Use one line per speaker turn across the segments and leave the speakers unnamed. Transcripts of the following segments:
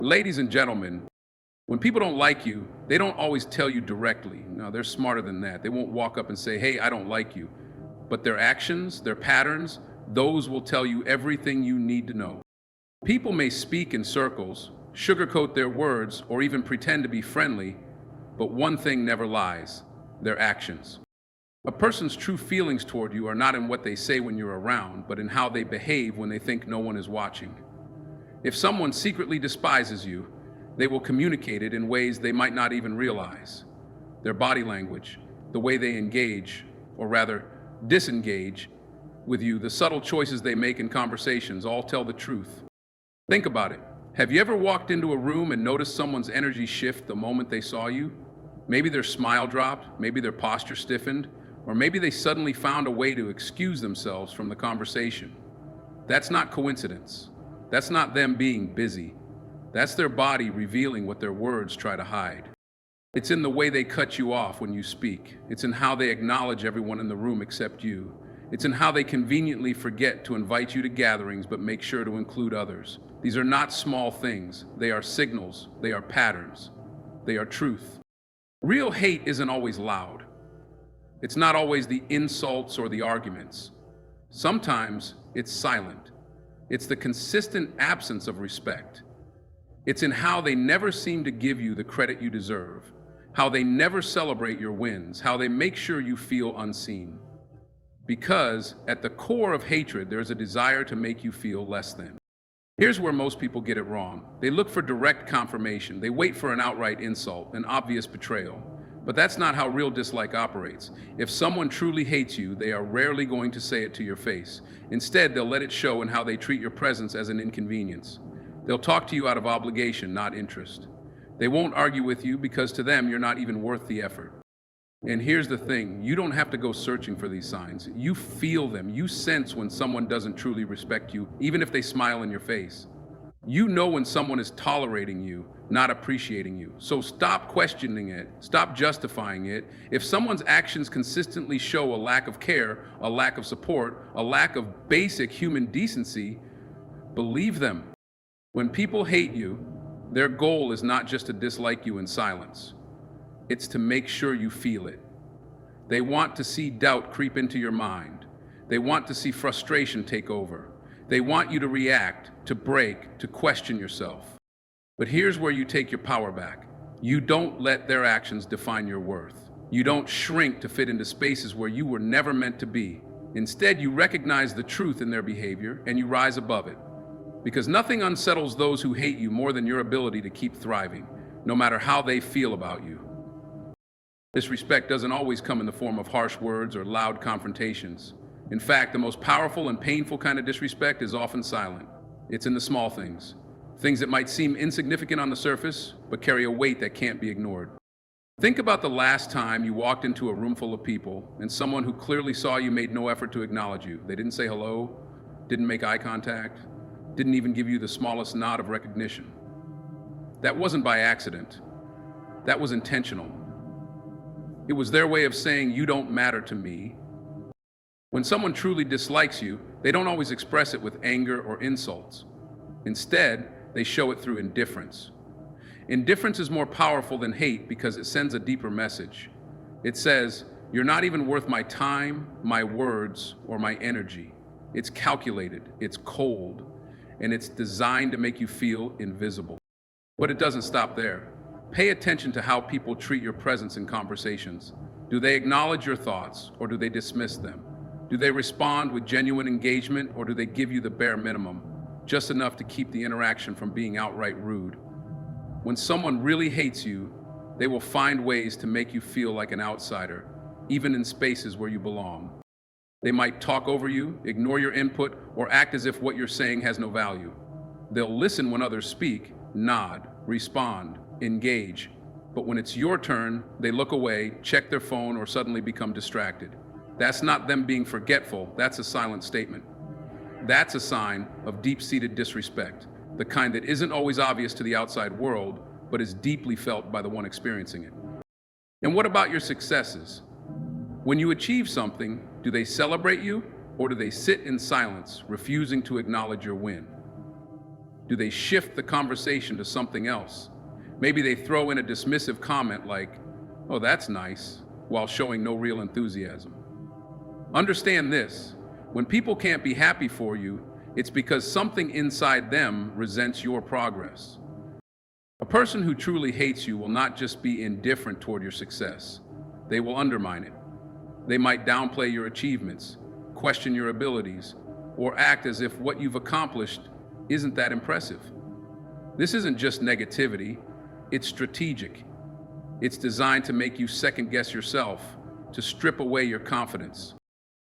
Ladies and gentlemen, when people don't like you, they don't always tell you directly. No, they're smarter than that. They won't walk up and say, hey, I don't like you. But their actions, their patterns, those will tell you everything you need to know. People may speak in circles, sugarcoat their words, or even pretend to be friendly, but one thing never lies: their actions. A person's true feelings toward you are not in what they say when you're around, but in how they behave when they think no one is watching. If someone secretly despises you, they will communicate it in ways they might not even realize. Their body language, the way they engage, or rather, disengage with you, the subtle choices they make in conversations all tell the truth. Think about it. Have you ever walked into a room and noticed someone's energy shift the moment they saw you? Maybe their smile dropped, maybe their posture stiffened, or maybe they suddenly found a way to excuse themselves from the conversation. That's not coincidence. That's not them being busy. That's their body revealing what their words try to hide. It's in the way they cut you off when you speak. It's in how they acknowledge everyone in the room except you. It's in how they conveniently forget to invite you to gatherings but make sure to include others. These are not small things. They are signals. They are patterns. They are truth. Real hate isn't always loud. It's not always the insults or the arguments. Sometimes it's silent. It's the consistent absence of respect. It's in how they never seem to give you the credit you deserve, how they never celebrate your wins, how they make sure you feel unseen. Because at the core of hatred, there's a desire to make you feel less than. Here's where most people get it wrong. They look for direct confirmation. They wait for an outright insult, an obvious betrayal. But that's not how real dislike operates. If someone truly hates you, they are rarely going to say it to your face. Instead, they'll let it show in how they treat your presence as an inconvenience. They'll talk to you out of obligation, not interest. They won't argue with you because to them, you're not even worth the effort. And here's the thing, you don't have to go searching for these signs. You feel them. You sense when someone doesn't truly respect you, even if they smile in your face. You know when someone is tolerating you, not appreciating you. So stop questioning it. Stop justifying it. If someone's actions consistently show a lack of care, a lack of support, a lack of basic human decency, believe them. When people hate you, their goal is not just to dislike you in silence. It's to make sure you feel it. They want to see doubt creep into your mind. They want to see frustration take over. They want you to react, to break, to question yourself. But here's where you take your power back. You don't let their actions define your worth. You don't shrink to fit into spaces where you were never meant to be. Instead, you recognize the truth in their behavior and you rise above it. Because nothing unsettles those who hate you more than your ability to keep thriving, no matter how they feel about you. Disrespect doesn't always come in the form of harsh words or loud confrontations. In fact, the most powerful and painful kind of disrespect is often silent. It's in the small things. Things that might seem insignificant on the surface, but carry a weight that can't be ignored. Think about the last time you walked into a room full of people and someone who clearly saw you made no effort to acknowledge you. They didn't say hello, didn't make eye contact, didn't even give you the smallest nod of recognition. That wasn't by accident. That was intentional. It was their way of saying, you don't matter to me. When someone truly dislikes you, they don't always express it with anger or insults. Instead, they show it through indifference. Indifference is more powerful than hate because it sends a deeper message. It says, you're not even worth my time, my words, or my energy. It's calculated, it's cold, and it's designed to make you feel invisible. But it doesn't stop there. Pay attention to how people treat your presence in conversations. Do they acknowledge your thoughts, or do they dismiss them? Do they respond with genuine engagement, or do they give you the bare minimum, just enough to keep the interaction from being outright rude? When someone really hates you, they will find ways to make you feel like an outsider, even in spaces where you belong. They might talk over you, ignore your input, or act as if what you're saying has no value. They'll listen when others speak, nod, respond, engage. But when it's your turn, they look away, check their phone, or suddenly become distracted. That's not them being forgetful, that's a silent statement. That's a sign of deep-seated disrespect, the kind that isn't always obvious to the outside world, but is deeply felt by the one experiencing it. And what about your successes? When you achieve something, do they celebrate you, or do they sit in silence, refusing to acknowledge your win? Do they shift the conversation to something else? Maybe they throw in a dismissive comment like, "Oh, that's nice," while showing no real enthusiasm. Understand this: when people can't be happy for you, it's because something inside them resents your progress. A person who truly hates you will not just be indifferent toward your success, they will undermine it. They might downplay your achievements, question your abilities, or act as if what you've accomplished isn't that impressive. This isn't just negativity, it's strategic. It's designed to make you second-guess yourself, to strip away your confidence.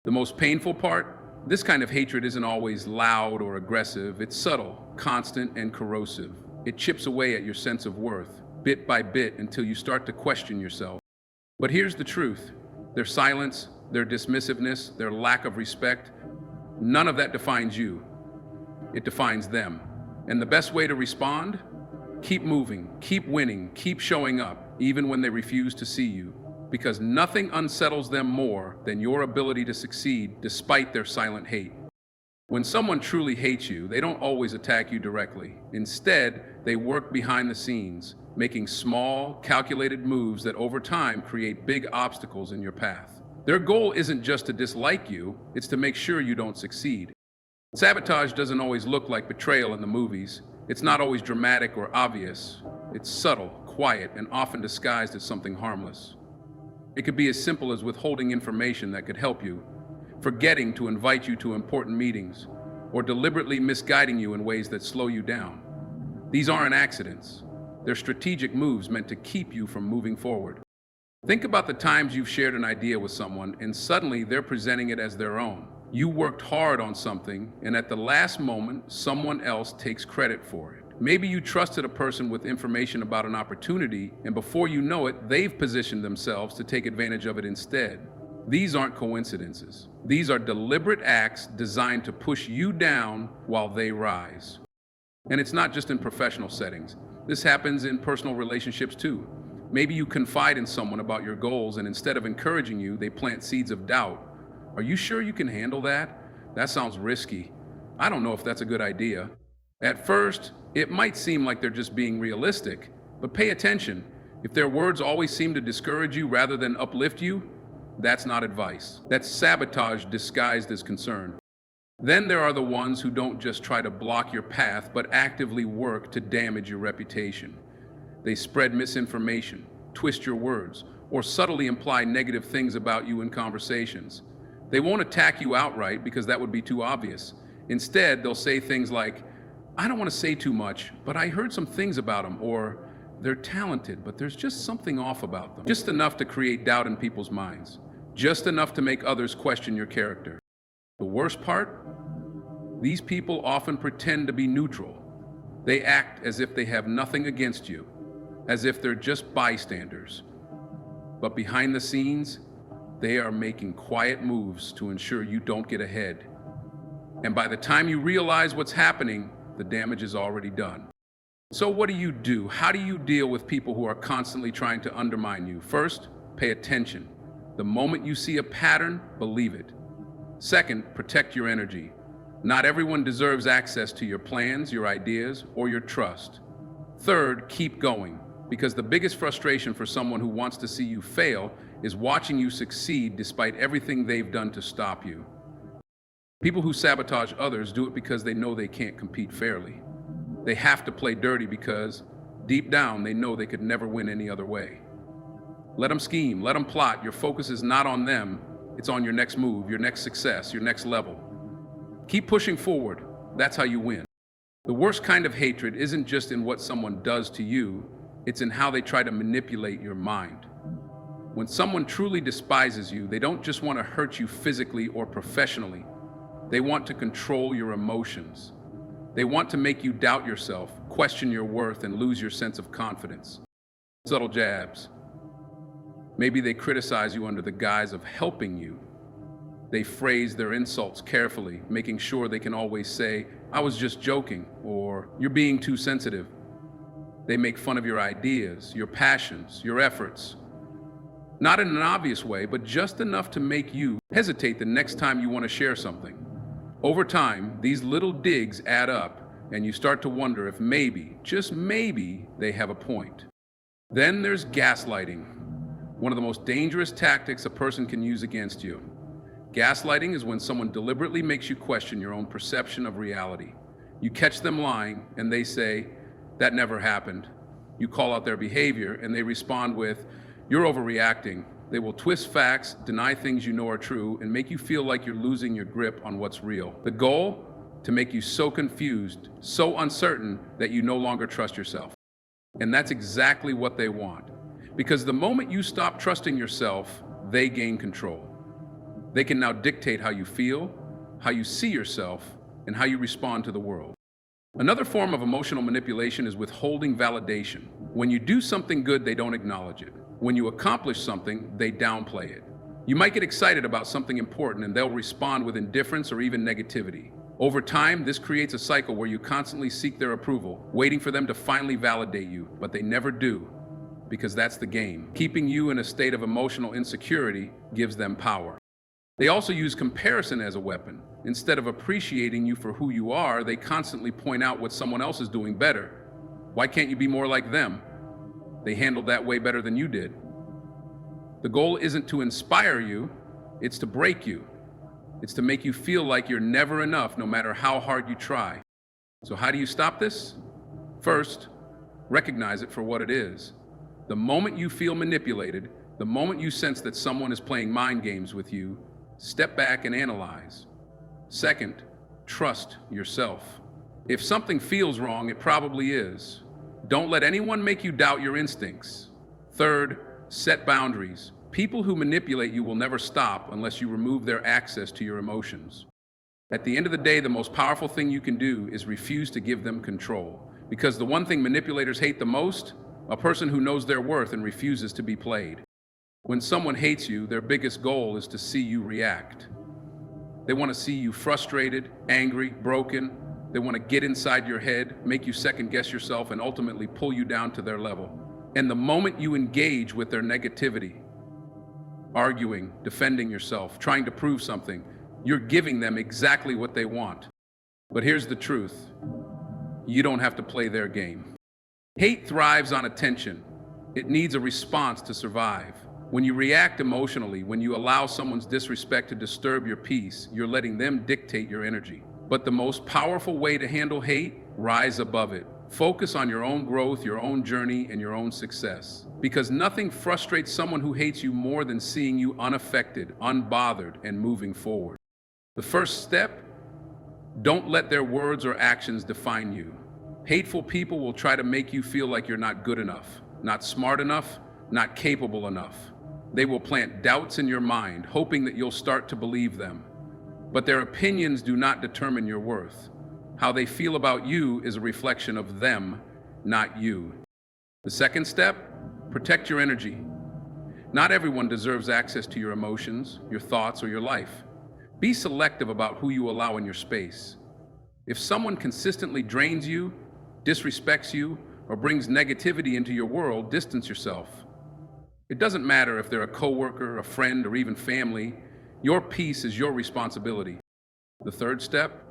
The most painful part? This kind of hatred isn't always loud or aggressive. It's subtle, constant, and corrosive. It chips away at your sense of worth, bit by bit, until you start to question yourself. But here's the truth. Their silence, their dismissiveness, their lack of respect, none of that defines you. It defines them. And the best way to respond? Keep moving, keep winning, keep showing up, even when they refuse to see you. Because nothing unsettles them more than your ability to succeed despite their silent hate. When someone truly hates you, they don't always attack you directly. Instead, they work behind the scenes, making small, calculated moves that over time create big obstacles in your path. Their goal isn't just to dislike you, it's to make sure you don't succeed. Sabotage doesn't always look like betrayal in the movies. It's not always dramatic or obvious. It's subtle, quiet, and often disguised as something harmless. It could be as simple as withholding information that could help you, forgetting to invite you to important meetings, or deliberately misguiding you in ways that slow you down. These aren't accidents. They're strategic moves meant to keep you from moving forward. Think about the times you've shared an idea with someone and suddenly they're presenting it as their own. You worked hard on something, and at the last moment, someone else takes credit for it. Maybe you trusted a person with information about an opportunity, and before you know it, they've positioned themselves to take advantage of it instead. These aren't coincidences. These are deliberate acts designed to push you down while they rise. And it's not just in professional settings. This happens in personal relationships too. Maybe you confide in someone about your goals, and instead of encouraging you, they plant seeds of doubt. Are you sure you can handle that? That sounds risky. I don't know if that's a good idea. At first, it might seem like they're just being realistic, but pay attention. If their words always seem to discourage you rather than uplift you, that's not advice. That's sabotage disguised as concern. Then there are the ones who don't just try to block your path, but actively work to damage your reputation. They spread misinformation, twist your words, or subtly imply negative things about you in conversations. They won't attack you outright because that would be too obvious. Instead, they'll say things like, "I don't want to say too much, but I heard some things about them," or "They're talented, but there's just something off about them." Just enough to create doubt in people's minds. Just enough to make others question your character. The worst part? These people often pretend to be neutral. They act as if they have nothing against you, as if they're just bystanders. But behind the scenes, they are making quiet moves to ensure you don't get ahead. And by the time you realize what's happening, the damage is already done. So what do? How do you deal with people who are constantly trying to undermine you? First, pay attention. The moment you see a pattern, believe it. Second, protect your energy. Not everyone deserves access to your plans, your ideas, or your trust. Third, keep going, because the biggest frustration for someone who wants to see you fail is watching you succeed despite everything they've done to stop you. People who sabotage others do it because they know they can't compete fairly. They have to play dirty because, deep down, they know they could never win any other way. Let them scheme, let them plot. Your focus is not on them, it's on your next move, your next success, your next level. Keep pushing forward, that's how you win. The worst kind of hatred isn't just in what someone does to you, it's in how they try to manipulate your mind. When someone truly despises you, they don't just want to hurt you physically or professionally. They want to control your emotions. They want to make you doubt yourself, question your worth, and lose your sense of confidence. Subtle jabs. Maybe they criticize you under the guise of helping you. They phrase their insults carefully, making sure they can always say, "I was just joking," or "You're being too sensitive." They make fun of your ideas, your passions, your efforts. Not in an obvious way, but just enough to make you hesitate the next time you want to share something. Over time, these little digs add up, and you start to wonder if maybe, just maybe, they have a point. Then there's gaslighting, one of the most dangerous tactics a person can use against you. Gaslighting is when someone deliberately makes you question your own perception of reality. You catch them lying, and they say, "That never happened." You call out their behavior, and they respond with, "You're overreacting." They will twist facts, deny things you know are true, and make you feel like you're losing your grip on what's real. The goal? To make you so confused, so uncertain that you no longer trust yourself. And that's exactly what they want. Because the moment you stop trusting yourself, they gain control. They can now dictate how you feel, how you see yourself, and how you respond to the world. Another form of emotional manipulation is withholding validation. When you do something good, they don't acknowledge it. When you accomplish something, they downplay it. You might get excited about something important and they'll respond with indifference or even negativity. Over time, this creates a cycle where you constantly seek their approval, waiting for them to finally validate you, but they never do, because that's the game. Keeping you in a state of emotional insecurity gives them power. They also use comparison as a weapon. Instead of appreciating you for who you are, they constantly point out what someone else is doing better. Why can't you be more like them? They handled that way better than you did. The goal isn't to inspire you, it's to break you. It's to make you feel like you're never enough no matter how hard you try. So how do you stop this? First, recognize it for what it is. The moment you feel manipulated, the moment you sense that someone is playing mind games with you, step back and analyze. Second, trust yourself. If something feels wrong, it probably is. Don't let anyone make you doubt your instincts. Third, set boundaries. People who manipulate you will never stop unless you remove their access to your emotions. At the end of the day, the most powerful thing you can do is refuse to give them control. Because the one thing manipulators hate the most, a person who knows their worth and refuses to be played. When someone hates you, their biggest goal is to see you react. They want to see you frustrated, angry, broken. They want to get inside your head, make you second guess yourself, and ultimately pull you down to their level. And the moment you engage with their negativity, arguing, defending yourself, trying to prove something, you're giving them exactly what they want. But here's the truth. You don't have to play their game. Hate thrives on attention. It needs a response to survive. When you react emotionally, when you allow someone's disrespect to disturb your peace, you're letting them dictate your energy. But the most powerful way to handle hate, rise above it. Focus on your own growth, your own journey, and your own success. Because nothing frustrates someone who hates you more than seeing you unaffected, unbothered, and moving forward. The first step, don't let their words or actions define you. Hateful people will try to make you feel like you're not good enough, not smart enough, not capable enough. They will plant doubts in your mind, hoping that you'll start to believe them. But their opinions do not determine your worth. How they feel about you is a reflection of them, not you. The second step, protect your energy. Not everyone deserves access to your emotions, your thoughts, or your life. Be selective about who you allow in your space. If someone consistently drains you, disrespects you, or brings negativity into your world, distance yourself. It doesn't matter if they're a coworker, a friend, or even family. Your peace is your responsibility. The third step,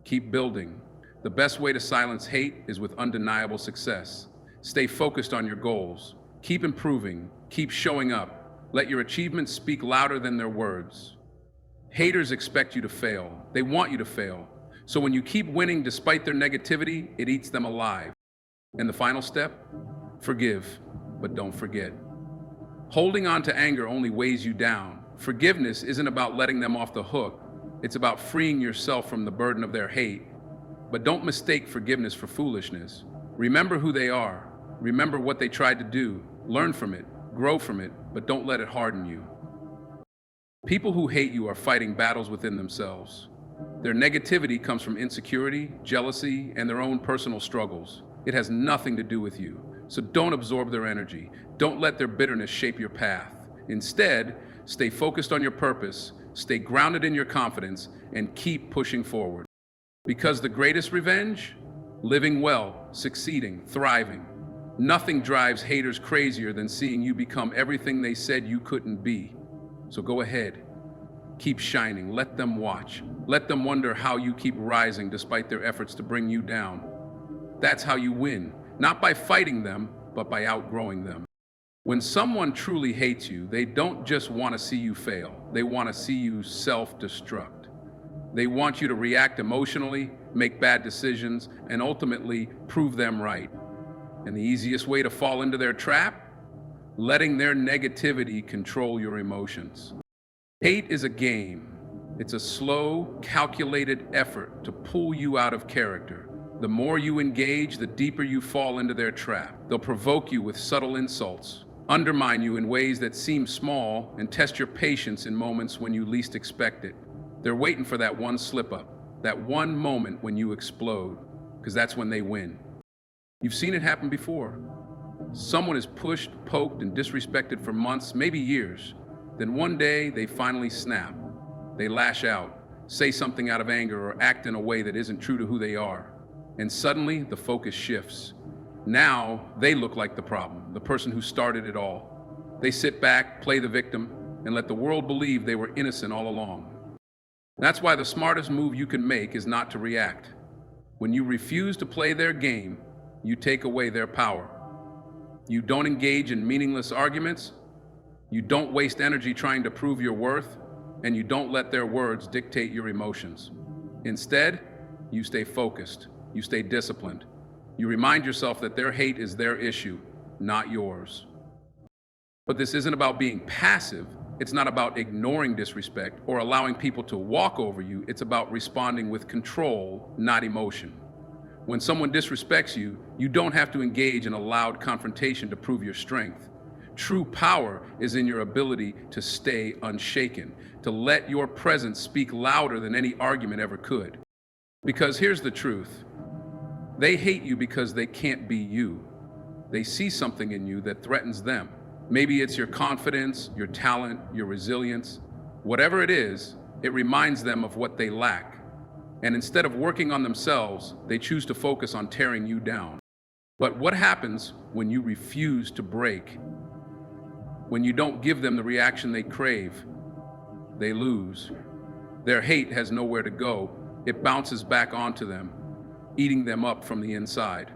keep building. The best way to silence hate is with undeniable success. Stay focused on your goals. Keep improving. Keep showing up. Let your achievements speak louder than their words. Haters expect you to fail. They want you to fail. So when you keep winning despite their negativity, it eats them alive. And the final step, forgive, but don't forget. Holding on to anger only weighs you down. Forgiveness isn't about letting them off the hook. It's about freeing yourself from the burden of their hate. But don't mistake forgiveness for foolishness. Remember who they are. Remember what they tried to do. Learn from it, grow from it, but don't let it harden you. People who hate you are fighting battles within themselves. Their negativity comes from insecurity, jealousy, and their own personal struggles. It has nothing to do with you. So don't absorb their energy. Don't let their bitterness shape your path. Instead, stay focused on your purpose, stay grounded in your confidence, and keep pushing forward. Because the greatest revenge? Living well, succeeding, thriving. Nothing drives haters crazier than seeing you become everything they said you couldn't be. So go ahead, Keep shining. Let them watch. Let them wonder how you keep rising despite their efforts to bring you down. That's how you win, not by fighting them, but by outgrowing them. When someone truly hates you, they don't just want to see you fail. They want to see you self-destruct. They want you to react emotionally, make bad decisions, and ultimately prove them right. And the easiest way to fall into their trap? Letting their negativity control your emotions. Hate is a game. It's a slow, calculated effort to pull you out of character. The more you engage, the deeper you fall into their trap. They'll provoke you with subtle insults, undermine you in ways that seem small, and test your patience in moments when you least expect it. They're waiting for that one slip-up, that one moment when you explode, because that's when they win. You've seen it happen before. Someone is pushed, poked, and disrespected for months, maybe years. Then one day, they finally snap. They lash out, say something out of anger, or act in a way that isn't true to who they are. And suddenly, the focus shifts. Now, they look like the problem, the person who started it all. They sit back, play the victim, and let the world believe they were innocent all along. That's why the smartest move you can make is not to react. When you refuse to play their game, you take away their power. You don't engage in meaningless arguments, you don't waste energy trying to prove your worth, and you don't let their words dictate your emotions. Instead, you stay focused, you stay disciplined. You remind yourself that their hate is their issue, not yours. But this isn't about being passive. It's not about ignoring disrespect or allowing people to walk over you. It's about responding with control, not emotion. When someone disrespects you, you don't have to engage in a loud confrontation to prove your strength. True power is in your ability to stay unshaken, to let your presence speak louder than any argument ever could. Because here's the truth. They hate you because they can't be you. They see something in you that threatens them. Maybe it's your confidence, your talent, your resilience. Whatever it is, it reminds them of what they lack. And instead of working on themselves, they choose to focus on tearing you down. But what happens when you refuse to break? When you don't give them the reaction they crave? They lose. Their hate has nowhere to go. It bounces back onto them, eating them up from the inside.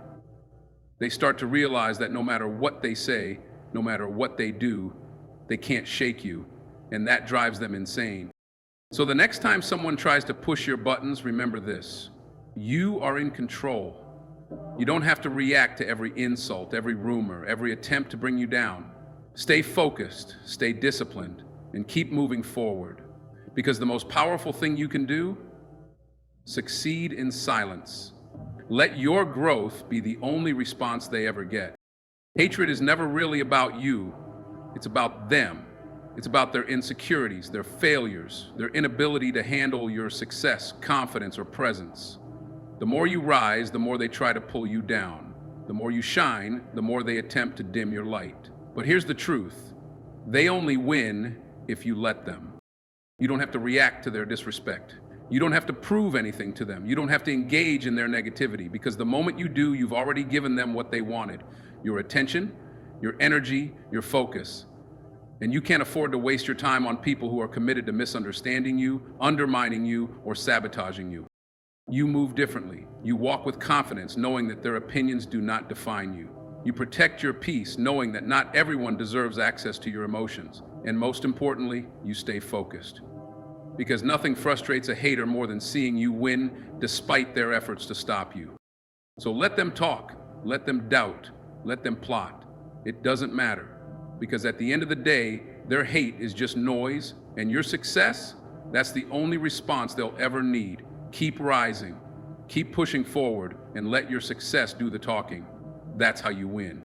They start to realize that no matter what they say, no matter what they do, they can't shake you, and that drives them insane. So the next time someone tries to push your buttons, remember this: you are in control. You don't have to react to every insult, every rumor, every attempt to bring you down. Stay focused, stay disciplined, and keep moving forward. Because the most powerful thing you can do? Succeed in silence. Let your growth be the only response they ever get. Hatred is never really about you. It's about them. It's about their insecurities, their failures, their inability to handle your success, confidence, or presence. The more you rise, the more they try to pull you down. The more you shine, the more they attempt to dim your light. But here's the truth. They only win if you let them. You don't have to react to their disrespect. You don't have to prove anything to them. You don't have to engage in their negativity, because the moment you do, you've already given them what they wanted: your attention, your energy, your focus. And you can't afford to waste your time on people who are committed to misunderstanding you, undermining you, or sabotaging you. You move differently. You walk with confidence, knowing that their opinions do not define you. You protect your peace, knowing that not everyone deserves access to your emotions. And most importantly, you stay focused. Because nothing frustrates a hater more than seeing you win despite their efforts to stop you. So let them talk, let them doubt, let them plot. It doesn't matter. Because at the end of the day, their hate is just noise, and your success, that's the only response they'll ever need. Keep rising, keep pushing forward, and let your success do the talking. That's how you win.